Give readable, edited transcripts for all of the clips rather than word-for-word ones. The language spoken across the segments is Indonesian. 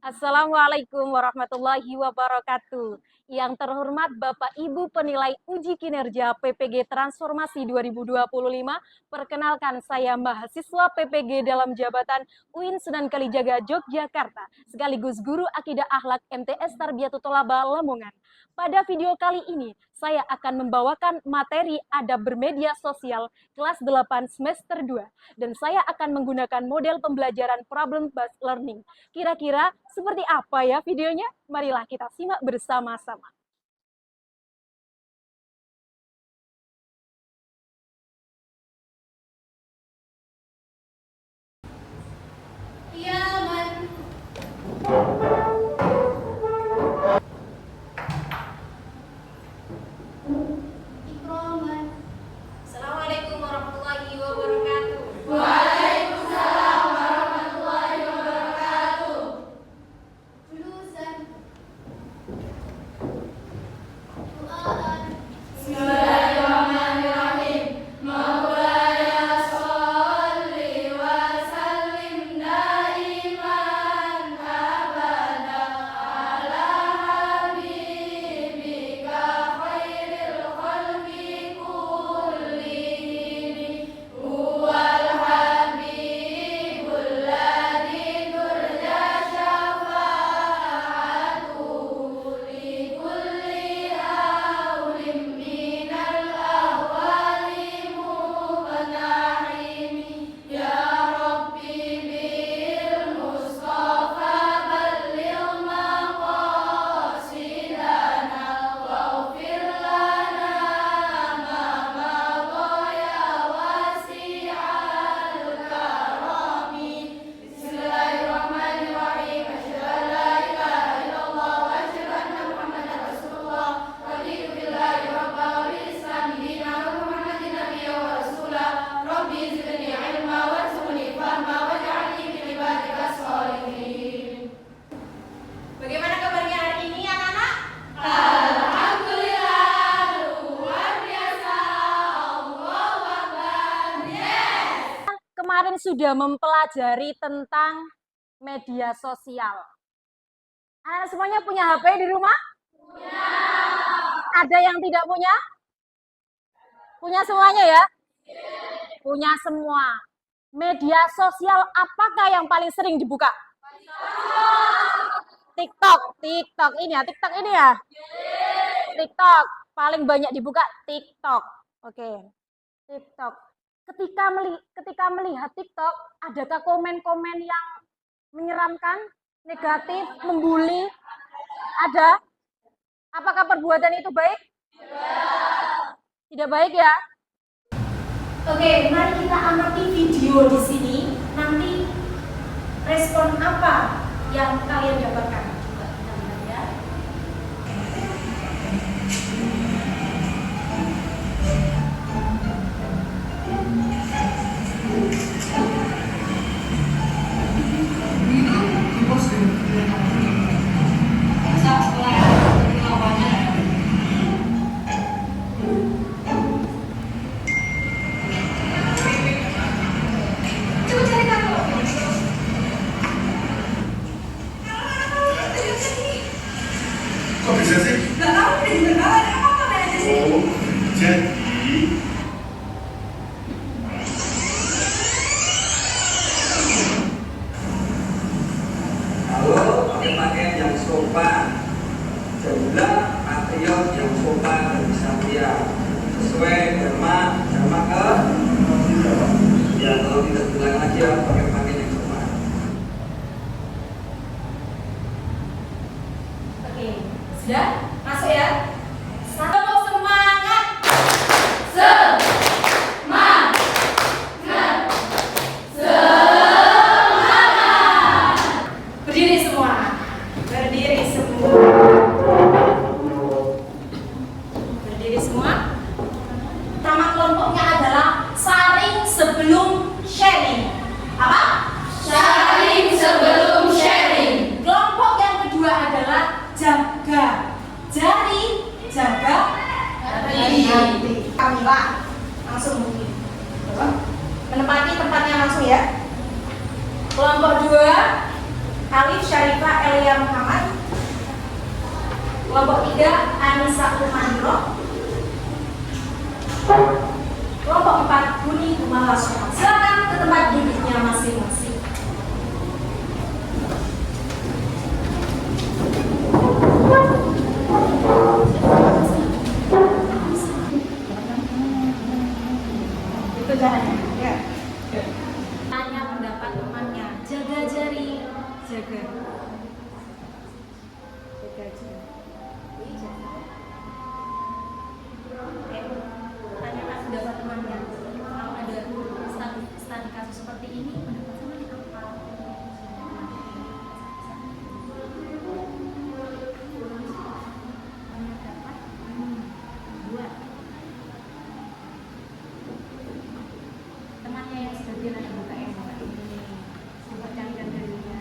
Assalamualaikum warahmatullahi wabarakatuh. Yang terhormat Bapak Ibu penilai uji kinerja PPG Transformasi 2025, perkenalkan saya mahasiswa PPG dalam jabatan UIN Sunan Kalijaga Yogyakarta, sekaligus guru akidah akhlak MTS Tarbiyatut Tholaba Lamongan. Pada video kali ini, saya akan membawakan materi adab bermedia sosial kelas 8 semester 2 dan saya akan menggunakan model pembelajaran problem based learning. Kira-kira seperti apa ya videonya? Marilah kita simak bersama-sama. Iya, Man. Ikroman. Assalamualaikum warahmatullahi wabarakatuh. Waalaikumsalam warahmatullahi wabarakatuh. Jurusan. Doaan. Bismillahirrahmanirrahim. Maulaya sholli wa sallim daiman abada ala habibika khairil khalqi kullihim huwal habibul ladzi turja syafa'atuhu li kulli hawlim minal ahwali muqtahimi ya rabbi bil mustafa balligh maqasidana waghfir lana ma madha ya wasi'al karami. Bismillahirrahmanirrahim. Asyhadu an la ilaha illallah wa asyhadu anna Muhammadar Rasulullah. Raditu billahi rabban wa bil islami dinan wa Muhammadin nabiyyan wa rasula. Rabbi zidni ilma warzuqni fahma waj'alni min ibadika sholihin. Bagaimana kabarnya hari ini anak-anak? Alhamdulillah, luar biasa. Allahu Akbar. Yes. Kemarin sudah mempelajari tentang media sosial. Anak semuanya punya HP di rumah? Punya. Ada yang tidak punya? Punya semuanya ya? Punya semua. Media sosial apakah yang paling sering dibuka? TikTok ini ya. TikTok paling banyak dibuka TikTok. Oke. TikTok. Ketika melihat TikTok, adakah komen-komen yang menyeramkan, negatif, membuli? Ada? Apakah perbuatan itu baik? Tidak baik ya? Oke, mari kita amati video di sini. Nanti respon apa yang kalian dapatkan? Coba kita lihat ya. Coba cari tahu. Kok bisa sih? Nggak tahu deh, nggak tahu ada apa aja sih. Oh, jadi Kalau pakai pakaian yang sopan, juga patriot yang sopan dan kesatria sesuai dharma ke ya, kalau tidak bilang aja pakai pakaian yang sopan. Oke, sudah masuk ya. Satu semangat. Semangat. Semangat. Berdiri semua. Berdiri semua. Berdiri semua. Nama kelompoknya adalah saring sebelum sharing. Apa? Sharing sebelum sharing. Kelompok yang kedua adalah jaga jari, jaga hati. Kamila langsung mungkin. Coba menempati tempatnya langsung ya. Kelompok dua Alif Syarifah Elia Muhammad. Kelompok 3 Anissa Umandro. Kelompok 4 Buni Kumala. Silakan ke tempat duduknya masing-masing. Itu jalannya. Ya. Tanya pendapat temannya. Jaga jari. Jaga. Jaga jari. Tanyakan pendapat temannya. Kalau ada studi kasus seperti ini, pendapat temannya apa? Buat temannya yang sudah bilang buka ini, buatkan darinya.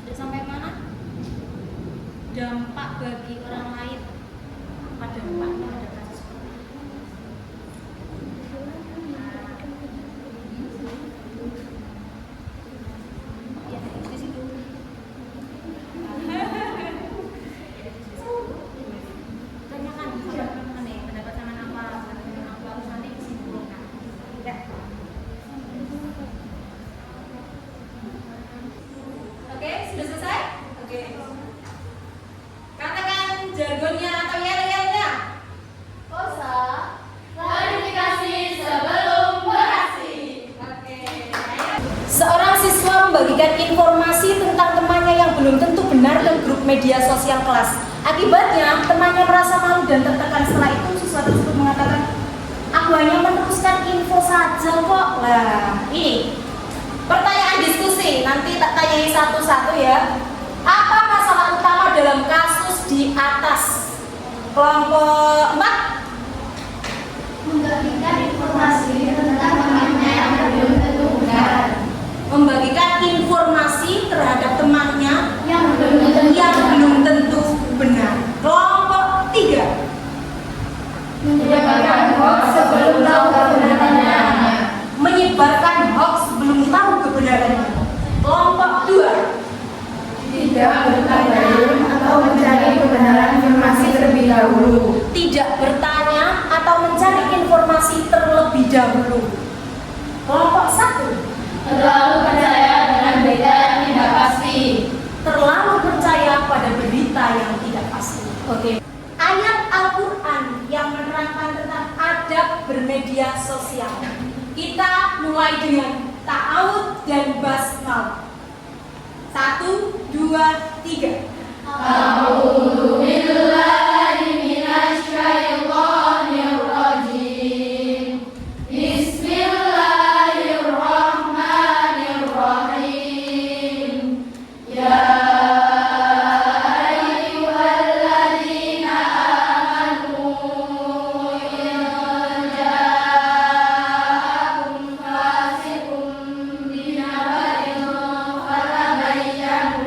Sudah sampai mana? Dampak bagi orang lain pada dampaknya pada kasus seperti ini. Ya, di situ. Tanyakan pendapat teman apa, terus nanti disimpulkan. Ya. Oke, sudah selesai? Oke. Katakan jargonnya atau yel-yelnya. Kosa, klarifikasi sebelum beraksi. Oke. Seorang siswa membagikan informasi tentang temannya yang belum tentu benar ke grup media sosial kelas. Akibatnya, temannya merasa malu dan tertekan. Setelah itu, siswa tersebut mengatakan, "Aku hanya meneruskan info saja kok." Lah, ini pertanyaan diskusi. Nanti tak tanyai satu-satu ya. Apa masalah utama dalam kasus di atas? Kelompok 4. Membagikan informasi tentang temannya yang belum tentu benar. Membagikan informasi terhadap temannya Yang belum tentu benar. Kelompok 3. menyebarkan hoax sebelum tahu kebenarannya. Menyebarkan hoax sebelum tahu kebenarannya. Kelompok 2. Tidak bertabayun atau mencari kebenaran informasi terlebih dahulu. Tidak bertanya atau mencari informasi terlebih dahulu. Kelompok 1. Terlalu percaya dengan berita yang tidak pasti. Terlalu percaya pada berita yang tidak pasti. Oke. Ayat Al-Quran yang menerangkan tentang adab bermedia sosial. Kita mulai dengan ta'awud dan basmalah. 1, 2, 3. A'udzu billahi minasy syaithanir rajim. Bismillahirrahmanirrahim. Ya ayyuhalladzina amanu in ja'akum fasiqun binaba'in fatabayyanu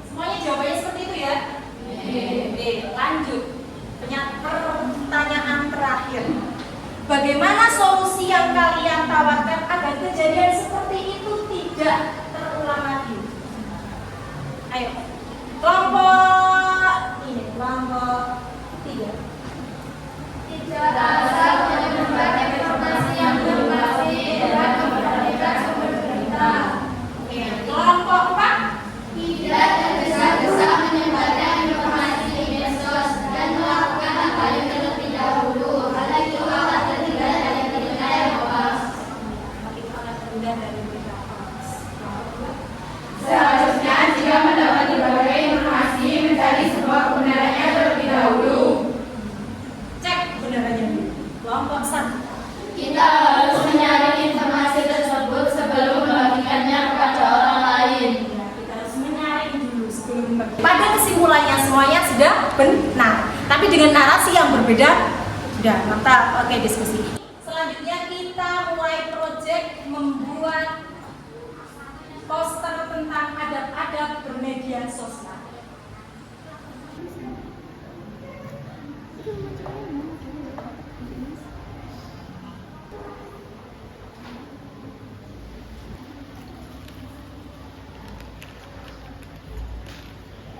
Semuanya jawabannya seperti itu ya? Oke, lanjut. Pertanyaan terakhir. Bagaimana solusi yang kalian tawarkan agar kejadian seperti itu tidak terulang lagi? Ayo. Kelompok 3. tidak asal menyebarkan informasi yang belum pasti dan memperhatikan sumber berita. Oke. Kelompok 4. Tidak tergesa-gesa menyebarkan informasi di medsos dan melakukan apa yang terlebih dahulu. Hal itu akan terhindar dari berita yang hoax. Itu akan terhindar dari berita hoax. Seharusnya jika mendapati berbagai informasi mencari sebuah kebenarannya terlebih dahulu. Cek kebenarannya dulu. Kelompok 1. Kita harus menyaring informasi tersebut sebelum membagikannya kepada orang lain. Kita harus menyaring dulu sebelum membagi. Pada kesimpulannya semuanya sudah benar. tapi dengan narasi yang berbeda. Sudah, mantap. Oke, diskusi. Selanjutnya kita mulai proyek membuat poster tentang adab-adab bermedia sosial.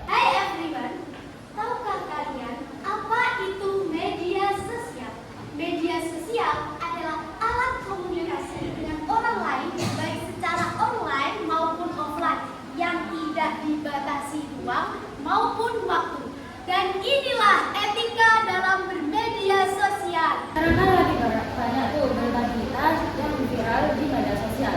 Hai everyone, tahukah kalian apa itu media sosial? Media sosial adalah alat komunikasi dengan orang lain baik secara online maupun offline yang tidak dibatasi ruang maupun waktu. Dan inilah etika dalam bermedia sosial. Karena lagi banyak tuh berita-berita yang viral di media sosial.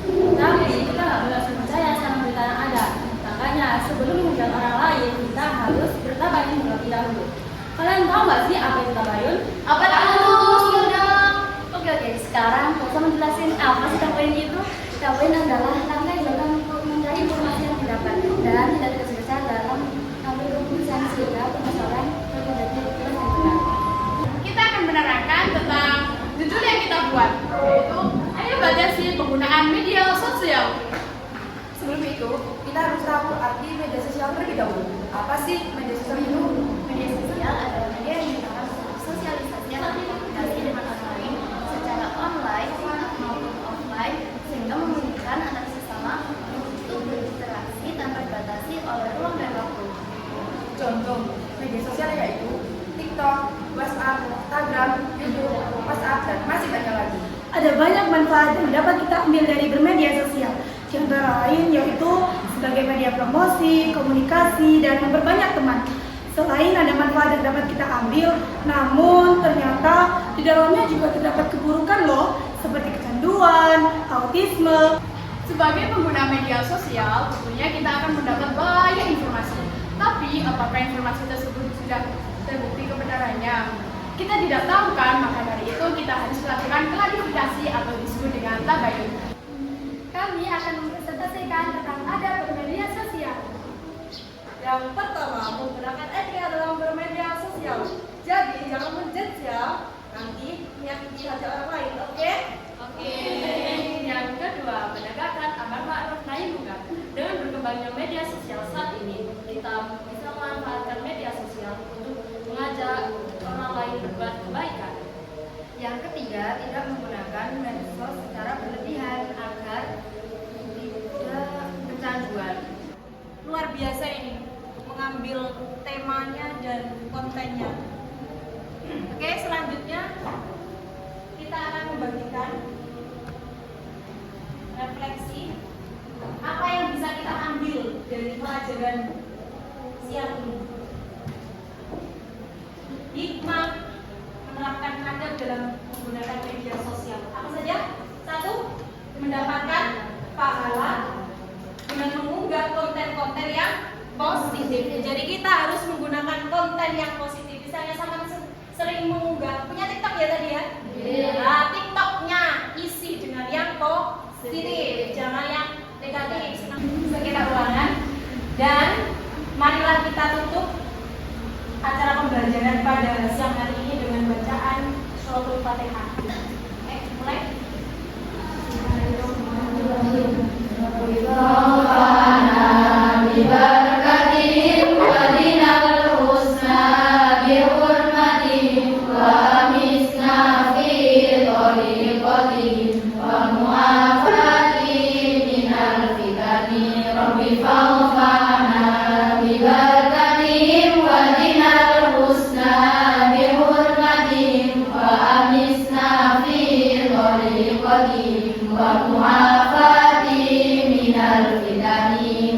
Tapi kita nggak boleh langsung percaya sama berita yang ada. Makanya sebelum menghujat orang lain, kita harus bertabayun terlebih dahulu. Kalian tahu nggak sih apa itu tabayun? Apa itu? Dong. Oke, sekarang saya menjelasin apa sih tabayun itu. Tabayun adalah langkah dalam mencari informasi yang didapat dan tidak terkesan dalam mengambil keputusan sehingga permasalahan terjadi dengan benar. Kita akan menerangkan tentang judul yang kita buat, yaitu ayo batasi penggunaan media sosial. Sebelum itu, kita harus tahu arti media sosial terlebih dahulu. Apa sih media sosial itu? Media sosial adalah media yang digunakan untuk sosialisasi atau komunikasi dengan orang lain secara online maupun offline sehingga memungkinkan antar sesama untuk berinteraksi tanpa dibatasi oleh ruang dan waktu. Contoh media sosial yaitu TikTok, WhatsApp, Instagram, YouTube, WhatsApp, dan masih banyak lagi. Ada banyak manfaat yang dapat kita ambil dari bermedia sosial. Di antara lain yaitu sebagai media promosi, komunikasi, dan memperbanyak teman. Selain ada manfaat yang dapat kita ambil, namun ternyata di dalamnya juga terdapat keburukan loh, seperti kecanduan, autisme. Sebagai pengguna media sosial, tentunya kita akan mendapat banyak informasi. Tapi apakah informasi tersebut sudah terbukti kebenarannya? Kita tidak tahu kan, maka dari itu kita harus melakukan klarifikasi atau disebut dengan tabayun. Kami akan mempresentasikan tentang adab bermedia sosial. Yang pertama, menggunakan etika dalam bermedia sosial. Jadi jangan menjudge ya, nanti menyakiti hati orang lain, oke? Oke. Yang kedua, menegakkan amar ma'ruf nahi munkar. Dengan berkembangnya media sosial saat ini, kita bisa memanfaatkan media sosial untuk mengajak orang lain berbuat kebaikan. Yang ketiga, tidak menggunakan medsos secara berlebihan agar tidak kecanduan. Luar biasa ini, mengambil temanya dan kontennya. Oke, selanjutnya kita akan membagikan refleksi apa yang bisa kita ambil dari pelajaran siang ini. Hikmah menerapkan adab dalam menggunakan media sosial. Apa saja? Satu, mendapatkan pahala dengan mengunggah konten-konten yang positif. Jadi kita harus menggunakan konten yang positif. Misalnya sama sering mengunggah, punya TikTok ya tadi ya? Nah, TikToknya isi dengan yang positif, jangan yang negatif. Kita ulangan dan marilah kita tutup acara pembelajaran pada siang hari ini dengan bacaan Suratul Fatihah. Mulai. wa mu'afati minal fitani